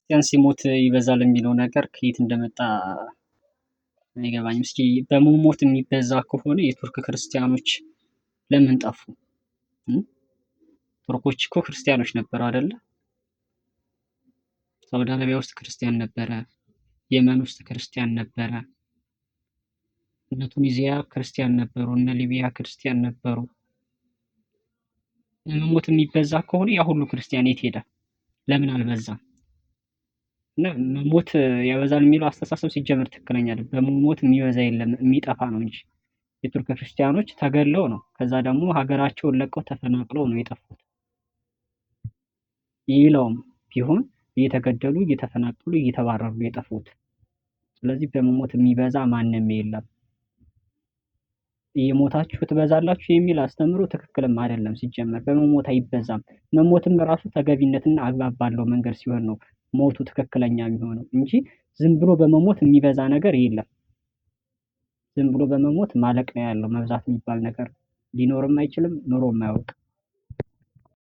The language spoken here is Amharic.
ክርስቲያን ሲሞት ይበዛል የሚለው ነገር ከየት እንደመጣ አይገባኝም። እስኪ በመሞት የሚበዛ ከሆነ የቱርክ ክርስቲያኖች ለምን ጠፉ? ቱርኮች እኮ ክርስቲያኖች ነበሩ አይደለ? ሳውዲ አረቢያ ውስጥ ክርስቲያን ነበረ፣ የመን ውስጥ ክርስቲያን ነበረ፣ እነ ቱኒዚያ ክርስቲያን ነበሩ፣ እነ ሊቢያ ክርስቲያን ነበሩ። በመሞት የሚበዛ ከሆነ ያ ሁሉ ክርስቲያን የት ሄደ? ለምን አልበዛም? እና መሞት ያበዛል የሚለው አስተሳሰብ ሲጀምር ትክክለኛ አይደለም። በመሞት የሚበዛ የለም የሚጠፋ ነው እንጂ የቱርክ ክርስቲያኖች ተገለው ነው። ከዛ ደግሞ ሀገራቸውን ለቀው ተፈናቅለው ነው የጠፉት። ይለውም ቢሆን እየተገደሉ እየተፈናቀሉ እየተባረሩ የጠፉት። ስለዚህ በመሞት የሚበዛ ማንም የለም። እየሞታችሁ ትበዛላችሁ የሚል አስተምሮ ትክክልም አይደለም። ሲጀመር በመሞት አይበዛም። መሞትም ራሱ ተገቢነትና አግባብ ባለው መንገድ ሲሆን ነው ሞቱ ትክክለኛ የሚሆነው እንጂ ዝም ብሎ በመሞት የሚበዛ ነገር የለም። ዝም ብሎ በመሞት ማለቅ ነው ያለው። መብዛት የሚባል ነገር ሊኖርም አይችልም፣ ኖሮም አያውቅም።